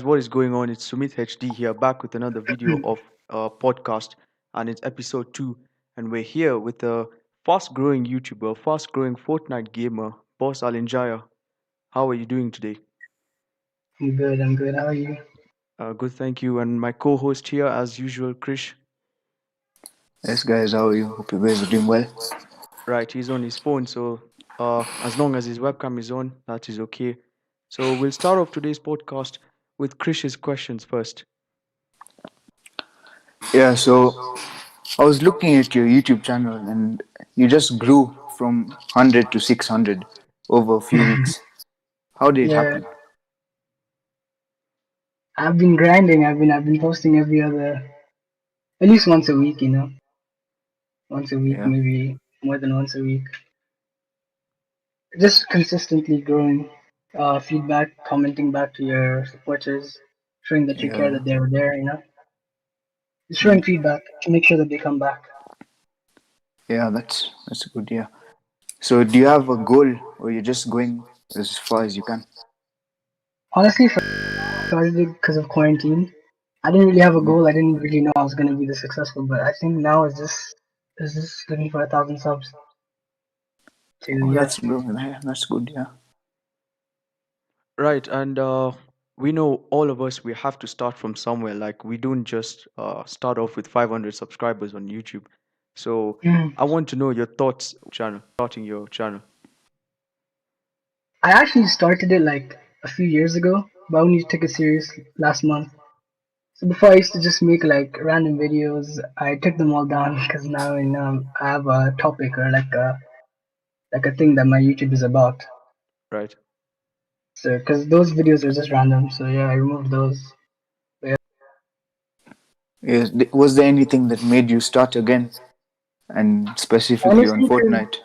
What is going on? It's SumitHD here, back with another video of a podcast, and it's episode 2. And we're here with a fast growing YouTuber, fast growing Fortnite gamer, Boss Alinjaya. How are you doing today? I'm good. How are you? Good, thank you. And my co host here, as usual, Krish. Yes, guys, how are you? Hope you guys are doing well. Right, he's on his phone, so as long as his webcam is on, that is okay. So we'll start off today's podcast with Krish's questions first. Yeah, so I was looking at your YouTube channel and you just grew from 100 to 600 over a few weeks. How did it Yeah, happen? I've been grinding. I've been posting every other, at least once a week. Once a week, Yeah, maybe more than once a week. Just consistently growing. Feedback, commenting back to your supporters, showing that you care yeah. that they were there. Just Mm. showing feedback to make sure that they come back. Yeah, that's good, yeah. So do you have a goal or you're just going as far as you can? Honestly, started because of quarantine. I didn't really have a Mm. goal. I didn't really know I was gonna be this successful. But I think now is just looking for 1,000 subs to Oh, yeah. that's good, yeah. Right, and we know all of us, we have to start from somewhere. Like, we don't just start off with 500 subscribers on YouTube. So, Mm. I want to know your thoughts channel, starting your channel. I actually started it like a few years ago, but I only took it serious last month. So before I used to just make like random videos. I took them all down because now I have a topic or like a thing that my YouTube is about. Right. So because those videos are just random, so yeah, I removed those. But yeah. Was there anything that made you start again and specifically on Honestly, 'cause Fortnite?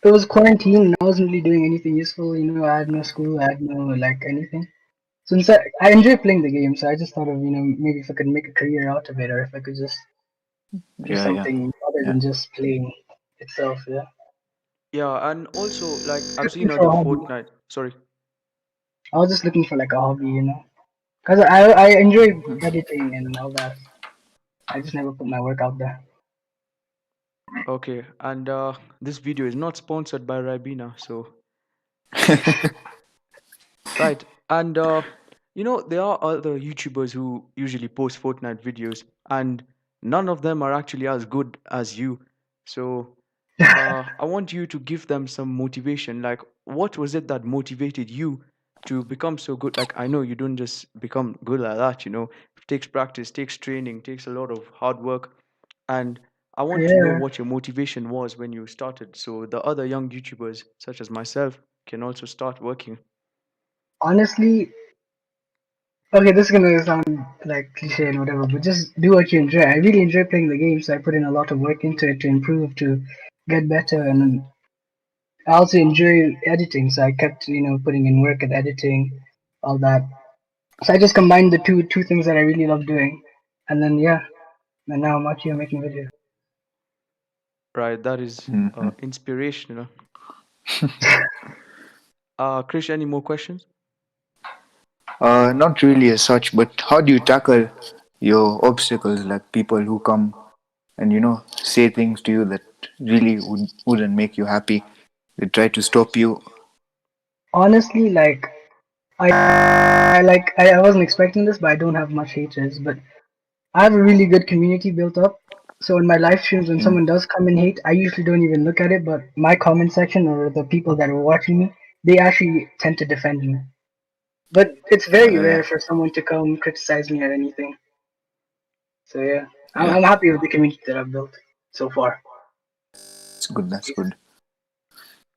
it was quarantine and I wasn't really doing anything useful. I had no school, I had no like anything. Since I enjoy playing the game, so I just thought of maybe if I could make a career out of it, or if I could just do Yeah, yeah, something other yeah. than just playing itself. Yeah, Yeah, and also, like, just I've looking seen for other a hobby. Fortnite. Sorry. I was just looking for like a hobby, because I enjoy Mhm. editing and all that. I just never put my work out there. Okay, and this video is not sponsored by Ribena, so right. And there are other YouTubers who usually post Fortnite videos, and none of them are actually as good as you. So I want you to give them some motivation. Like, what was it that motivated you to become so good? Like, I know you don't just become good like that. It takes practice, takes training, takes a lot of hard work, and I want to know Yeah, what your motivation was when you started, so the other young YouTubers, such as myself, can also start working. honestly, okay, this is gonna sound like cliche and whatever, but just do what you enjoy. I really enjoy playing the game, so I put in a lot of work into it to improve, to get better, and I also enjoy editing, so I kept putting in work at editing, all that. So I just combined the two things that I really love doing, and then yeah, and now I'm out here making videos. Right, that is Mhm. inspirational. Krish, any more questions? Not really as such, but how do you tackle your obstacles, like people who come and say things to you that really wouldn't make you happy? They try to stop you. Honestly, like I wasn't expecting this, but I don't have much haters, but I have a really good community built up. So in my live streams, when Mm. someone does come and hate, I usually don't even look at it. But my comment section or the people that are watching me, they actually tend to defend me. But it's very Yeah, rare for someone to come criticize me or anything. So yeah, I'm, yeah, I'm happy with the community that I've built so far. it's good. That's good.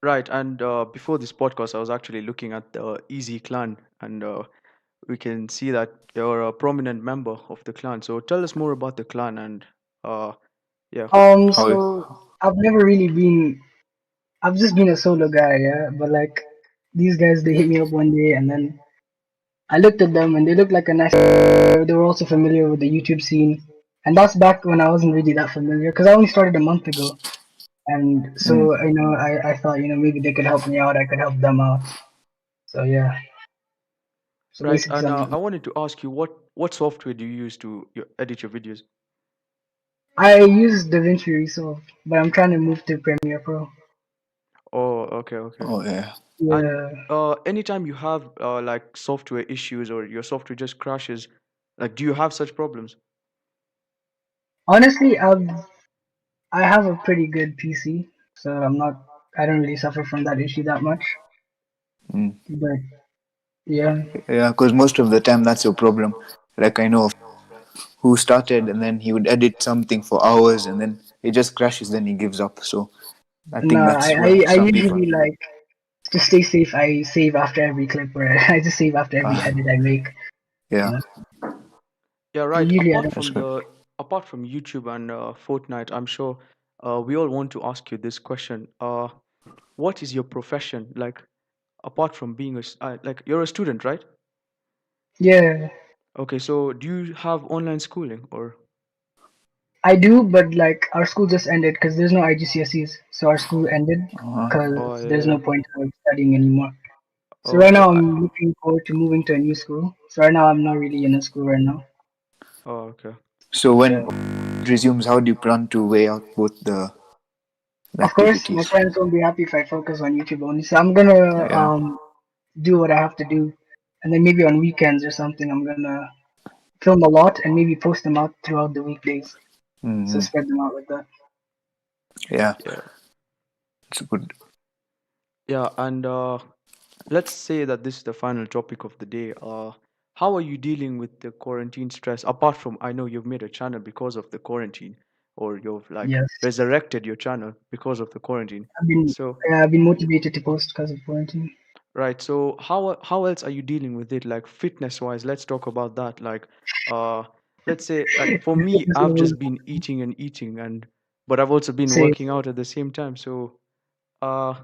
Right, and before this podcast, I was actually looking at the Easy Clan, and we can see that you're a prominent member of the clan. So tell us more about the clan, and uh, yeah. How? So I've never really been. I've just been a solo guy, yeah. But like these guys, they hit me up one day, and then I looked at them, and they looked like a nice. They were also familiar with the YouTube scene, and that's back when I wasn't really that familiar because I only started a month ago. And so Mm. I thought maybe they could help me out. I could help them out. So yeah. So Right, basically and I something. wanted to ask you what software do you use to edit your videos? I use DaVinci Resolve, but I'm trying to move to Premiere Pro. Oh, okay, okay. Oh yeah. And Yeah. anytime you have like software issues or your software just crashes, like do you have such problems? Honestly, I have a pretty good PC, so I don't really suffer from that issue that much. Mm. But yeah, Yeah, because most of the time that's your problem. Like I know a friend who started and then he would edit something for hours and then it just crashes. Then he gives up. So I think nah, that's where I some people. usually like to stay safe. I save after every clip, or I just save after every Uh, edit I make. You yeah, know, Yeah, so right. usually I don't. that's good. Apart from YouTube and Fortnite, I'm sure we all want to ask you this question. What is your profession like? Apart from being like you're a student, right? Yeah, Okay, so do you have online schooling or? I do, but like our school just ended because there's no IGCSEs, so our school ended Uh, because Oh there's yeah. no point of studying anymore. So right Okay. now I'm looking forward to moving to a new school. So right now I'm not really in a school right now. Oh, okay. so Yeah. when it resumes, how do you plan to weigh out both the Of course, my activities? parents won't be happy if I focus on YouTube only. So I'm gonna Yeah. do what I have to do, and then maybe on weekends or something I'm gonna film a lot and maybe post them out throughout the weekdays. So Mm-hmm. spread them out like that. Yeah, Yeah. it's good. Yeah, and let's say that this is the final topic of the day. How are you dealing with the quarantine stress? Apart from, I know you've made a channel because of the quarantine, or you've like Yes, resurrected your channel because of the quarantine. I've been So, I've been motivated to post because of quarantine. right. So, how else are you dealing with it? Like fitness wise, let's talk about that. Like, uh, let's say like for The me, fitness I've level is just been eating and eating, and but I've also been safe. working out at the same time. So, uh,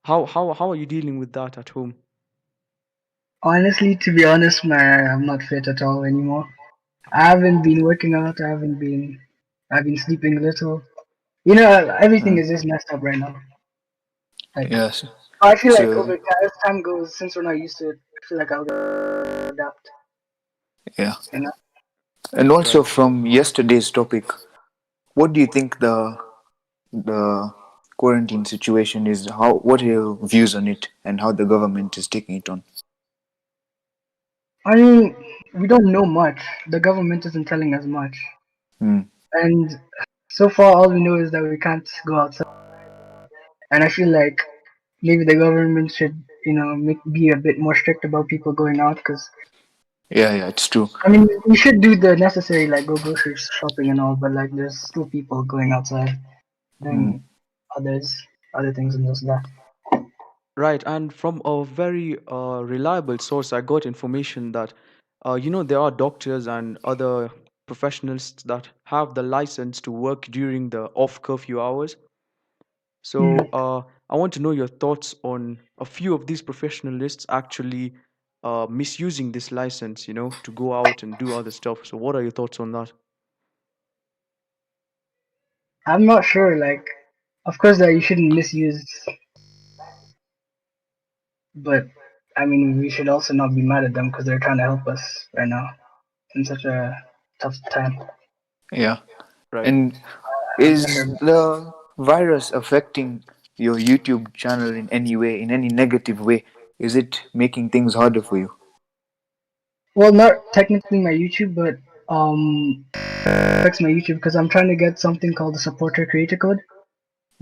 how are you dealing with that at home? Honestly, to be honest, man, I'm not fit at all anymore. I haven't been working out. I've been sleeping little. You know, everything Mm. is just messed up right now. Like, Yes. I feel like So over time, as time goes, since we're not used to it, I feel like I'll adapt. yeah, You know, and also Right. from yesterday's topic, what do you think the quarantine situation is? How what are your views on it, and how the government is taking it on? I mean, we don't know much. The government isn't telling us much, Mm. and so far, all we know is that we can't go outside. And I feel like maybe the government should, be a bit more strict about people going out. Because Yeah, yeah, it's true. I mean, we should do the necessary, like go grocery shopping and all. But like, there's still people going outside Mm. doing others, other things and this and that. Right, and from a very reliable source, I got information that, there are doctors and other professionals that have the license to work during the off curfew hours. So, Mm. I want to know your thoughts on a few of these professionalists actually misusing this license, to go out and do other stuff. So, what are your thoughts on that? I'm not sure. Like, of course, that you shouldn't misuse, but I mean, we should also not be mad at them because they're trying to help us right now in such a tough time. Yeah. Right. And I'm not is sure. the virus affecting your YouTube channel in any way, in any negative way? Is it making things harder for you? Well, not technically my YouTube, but affects my YouTube because I'm trying to get something called the supporter creator code.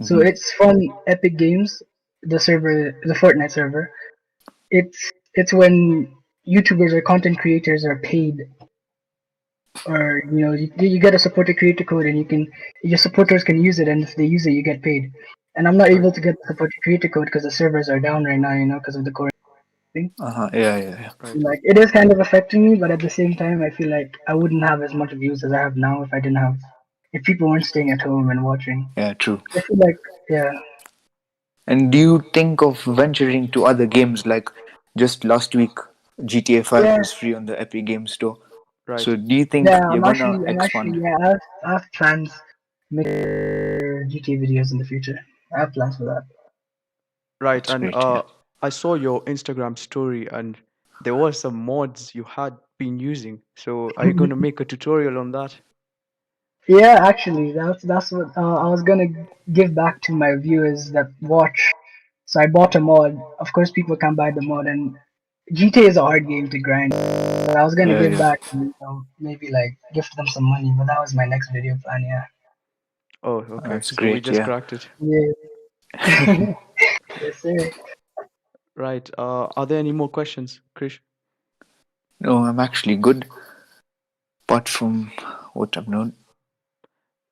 So Mm-hmm. it's from Epic Games, the Fortnite server. It's when YouTubers or content creators are paid, or you get a supporter creator code, and your supporters can use it, and if they use it, you get paid. And I'm not Right. able to get the supporter creator code because the servers are down right now, because of the quarantine. Uh-huh. Yeah, yeah, yeah. Right. Like it is kind of affecting me, but at the same time, I feel like I wouldn't have as much views as I have now if people weren't staying at home and watching. Yeah, true. I feel like, yeah, And do you think of venturing to other games like just last week GTA 5 yeah, was free on the Epic Game Store? Right. So do you think yeah. you're gonna I'm actually, expand? yeah. I have plans to make GTA videos in the future. I have plans for that. Right. That's And great, yeah. I saw your Instagram story, and there were some mods you had been using. So are you going to make a tutorial on that? Yeah, actually, that's what I was gonna give back to my viewers that watch. So I bought a mod. Of course, people can buy the mod, and GTA is a hard game to grind. So I was gonna Yeah, give yeah. back, and maybe like gift them some money. But that was my next video plan. Yeah. Oh, okay. That's So we great. just Yeah. cracked it. Yeah. Yes, sir. Right. Are there any more questions, Krish? No, I'm actually good. Apart from what I've known.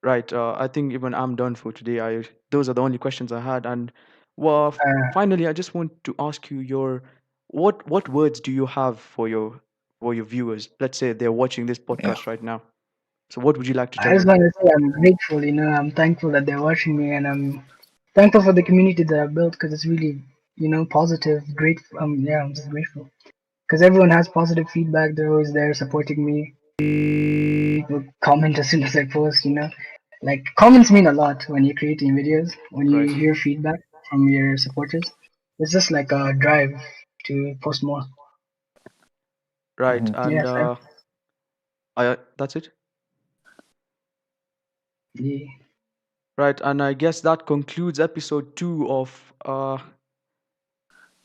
Right. I think even I'm done for today. I Those are the only questions I had. And well, finally, I just want to ask you your what words do you have for your viewers? Let's say they're watching this Yeah. podcast right now. So what would you like to I tell just them? want to say I'm grateful. I'm thankful that they're watching me, and I'm thankful for the community that I've built because it's really, positive. Grateful. Yeah, I'm just grateful because everyone has positive feedback. They're always there supporting me. People comment as soon as I post. Like comments mean a lot when you're creating videos. When you Right. hear feedback from your supporters, it's just like a drive to post more. Right. Hmm. And Yeah, sir. that's it. Yeah. Right. And I guess that concludes episode 2 of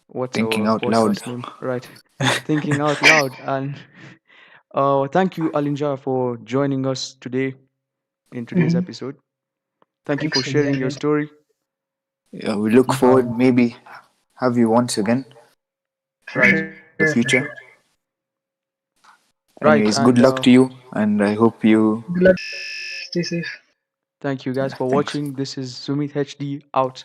what's Thinking our out loud. podcast name? Right. Thinking out loud. And thank you, Alinja, for joining us today in today's Hmm. episode. Thank you Thanks for for the sharing your invite. story. Yeah, we look No forward problem. maybe have you once again For Right. sure. in the For sure. future. Right. Anyways, good And luck to you, and I hope you Good luck. Stay safe. thank you guys for thanks. watching. This is SumitHD out.